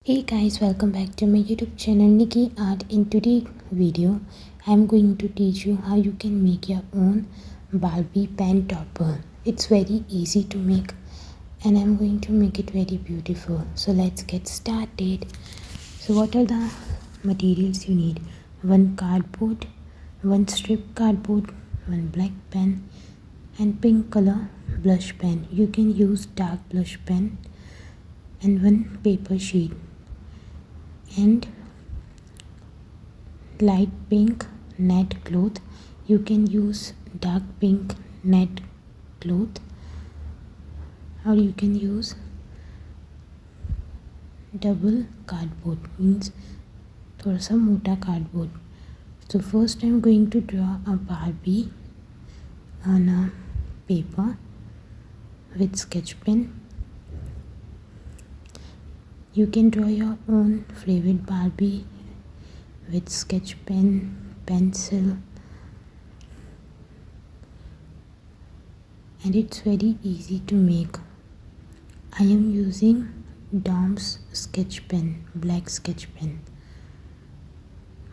Hey guys, welcome back to my YouTube channel Nikki Art. In today's video, I'm going to teach you how you can make your own Barbie pen topper. It's very easy to make and I'm going to make it very beautiful. So let's get started. So what are the materials you need? One cardboard, one strip cardboard, one black pen and pink color blush pen. You can use dark blush pen and one paper sheet and light pink net cloth. You can use dark pink net cloth or you can use double cardboard, means थोड़ा सा मोटा cardboard. So first I'm going to draw a Barbie on a paper with sketch pen. You can draw your own favorite Barbie with sketch pen, pencil, and it's very easy to make. I am using Dom's sketch pen, black sketch pen.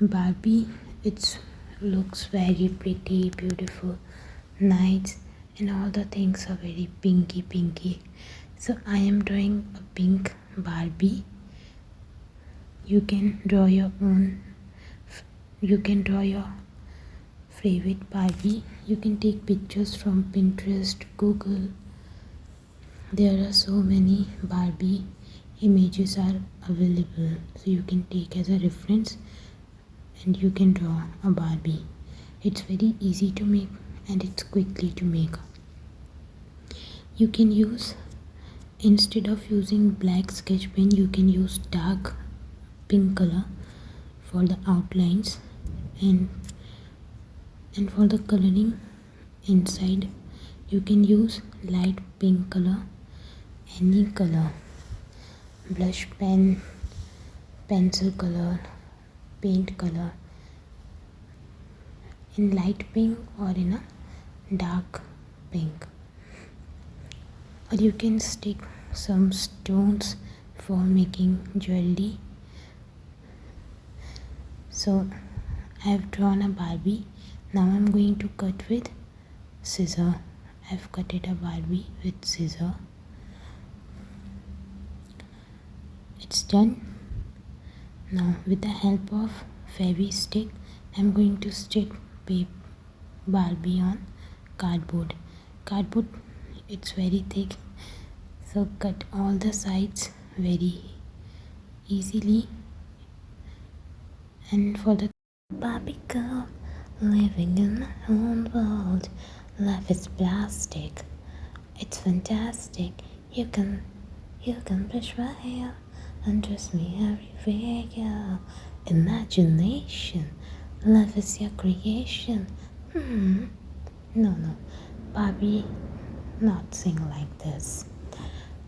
Barbie, it looks very pretty, beautiful, nice, and all the things are very pinky. So I am drawing a pink Barbie. You can draw your own. You can draw your favorite Barbie. You can take pictures from Pinterest, Google. There are so many Barbie images are available, so you can take as a reference and you can draw a Barbie. It's very easy to make and it's quickly to make. You can use, instead of using black sketch pen, you can use dark pink color for the outlines and for the coloring inside. You can use light pink color, any color, blush pen, pencil color, paint color, in light pink or in a dark pink. Or you can stick some stones for making jewelry. So I have drawn a Barbie. Now I'm going to cut with scissor. I've cut a Barbie with scissor. It's done. Now with the help of Fairy stick, I'm going to stick Barbie on cardboard. Cardboard, it's very thick, so cut all the sides very easily. And for the Barbie girl living in my own world, life is plastic, it's fantastic. You can brush my hair and dress me everywhere, yeah. Imagination, love is your creation. No, Barbie, not sing like this.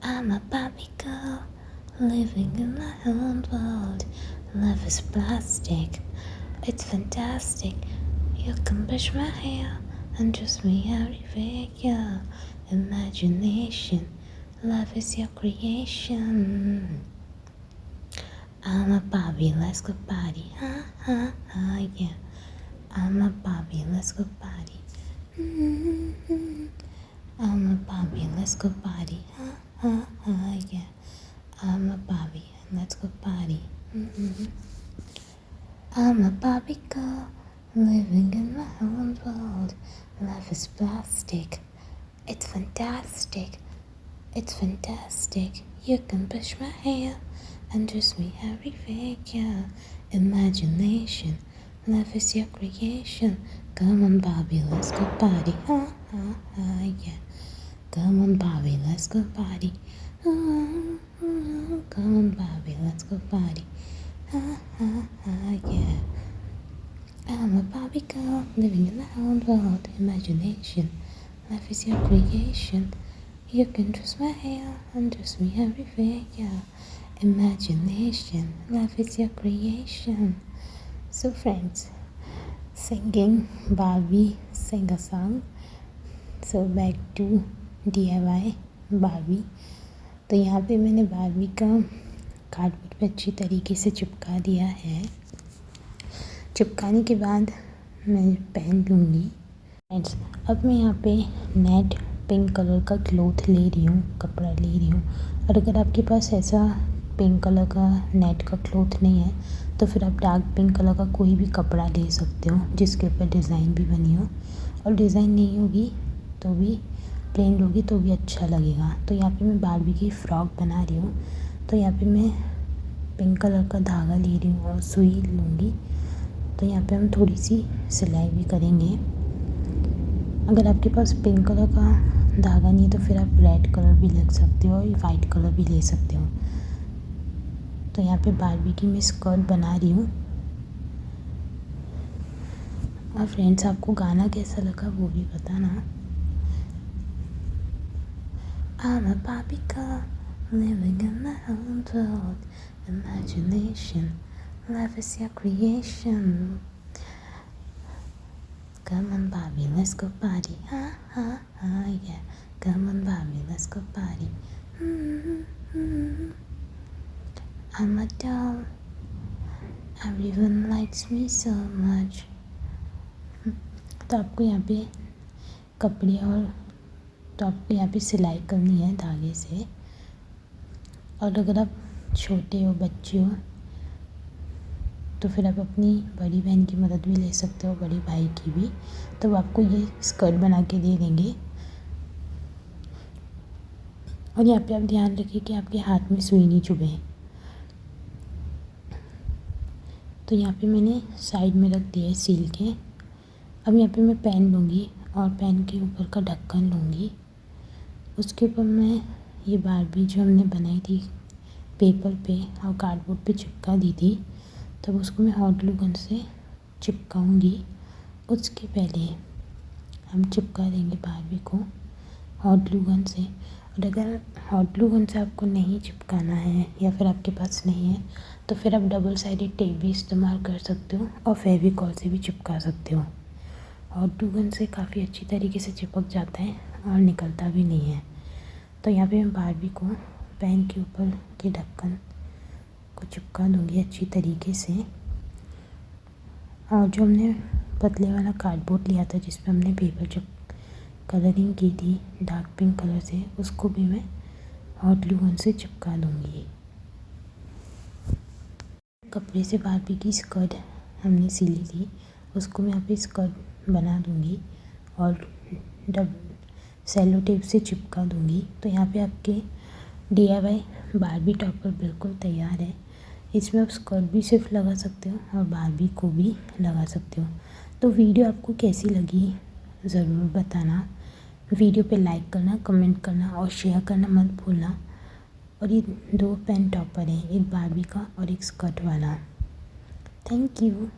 I'm a Barbie girl living in my own world. Love is plastic, it's fantastic. You can brush my hair and dress me everywhere, yeah. Imagination, love is your creation. I'm a Barbie, let's go party, yeah. I'm a Barbie, let's go party. I'm a Barbie, let's go party, yeah. I'm a Barbie, let's go party. I'm a Barbie girl living in my own world. Life is plastic, it's fantastic, it's fantastic. You can brush my hair and dress me everywhere, yeah. Imagination, love is your creation. Come on Barbie, let's go party, yeah. Come on Barbie, let's go party. Come on Barbie, let's go party, yeah. I'm a Barbie girl living in my own world. Imagination, life is your creation. You can dress my hair and dress me everywhere, yeah. Imagination, life is your creation. So friends, singing Barbie sing a song. So back to DIY Barbie. तो यहाँ पे मैंने Barbie का cardboard पे अच्छी तरीके से चिपका दिया है। चिपकाने के बाद मैं पेन लूँगी। फ्रेंड्स, अब मैं यहाँ पे नेट पिंक कलर का क्लॉथ ले रही हूँ, कपड़ा ले रही हूँ। और अगर आपके पास ऐसा पिंक कलर का नेट का क्लॉथ नहीं है तो फिर आप डार्क पिंक कलर का कोई भी कपड़ा ले सकते हो जिसके ऊपर डिज़ाइन भी बनी हो। और डिज़ाइन नहीं होगी तो भी प्लेन लोगी तो भी अच्छा लगेगा। तो यहाँ पे मैं बारबी की फ़्रॉक बना रही हूँ। तो यहाँ पे मैं पिंक कलर का धागा ले रही हूँ और सुई लूँगी। तो यहाँ पे हम थोड़ी सी सिलाई भी करेंगे। अगर आपके पास पिंक कलर का धागा नहीं है तो फिर आप रेड कलर भी लग सकते हो और वाइट कलर भी ले सकते हो। तो यहाँ पे बारबी की मैं स्कर्ट बना रही हूँ। और फ्रेंड्स, आपको गाना कैसा लगा वो भी बताना। I'm a Barbie girl living in my own world. Imagination, life is your creation. Come on Barbie, let's go party. Ha ha ha, yeah. Come on Barbie, let's go party. I'm a doll. Everyone likes me so much. तो आपको यहाँ पे कपड़े तो आपको यहाँ पे सिलाई करनी है धागे से। और अगर आप छोटे हो, बच्चे हो, तो फिर आप अपनी बड़ी बहन की मदद भी ले सकते हो, बड़े भाई की भी। तो वो आपको ये स्कर्ट बना के दे देंगे। और यहाँ पे आप ध्यान रखिए कि आपके हाथ में सुई नहीं चुभे। तो यहाँ पे मैंने साइड में रख दिया है सील के। अब यहाँ पे मैं पेन लूँगी और पेन के ऊपर का ढक्कन लूँगी। उसके ऊपर मैं ये बारबी जो हमने बनाई थी पेपर पे और कार्डबोर्ड पे चिपका दी थी, तब उसको मैं हॉट ग्लू गन से चिपकाऊँगी। उसके पहले हम चिपका देंगे बारबी को हॉट ग्लू गन से। और अगर हॉट ग्लू गन से आपको नहीं चिपकाना है या फिर आपके पास नहीं है तो फिर आप डबल साइडेड टेप भी इस्तेमाल कर सकते हो और फेविकॉल से भी चिपका सकते हो। हॉट ग्लू गन से काफ़ी अच्छी तरीके से चिपक जाता है और निकलता भी नहीं है। तो यहाँ पे मैं बारबी को पेन के ऊपर के ढक्कन को चिपका दूँगी अच्छी तरीके से। और जो हमने पतले वाला कार्डबोर्ड लिया था जिस पे हमने पेपर कलरिंग की थी डार्क पिंक कलर से, उसको भी मैं हॉट ग्लू गन से चिपका दूँगी। कपड़े से बारबी की स्कर्ट हमने सिली थी, उसको मैं यहाँ पे स्कर्ट बना दूँगी और सेलो टेप से चिपका दूँगी। तो यहाँ पे आपके DIY बारबी टॉपर बिल्कुल तैयार है। इसमें आप स्कर्ट भी सिर्फ लगा सकते हो और बारबी को भी लगा सकते हो। तो वीडियो आपको कैसी लगी ज़रूर बताना। वीडियो पे लाइक करना, कमेंट करना और शेयर करना मत भूलना। और ये 2 पेन टॉपर हैं, एक बारबी का और एक स्कर्ट वाला। Thank you.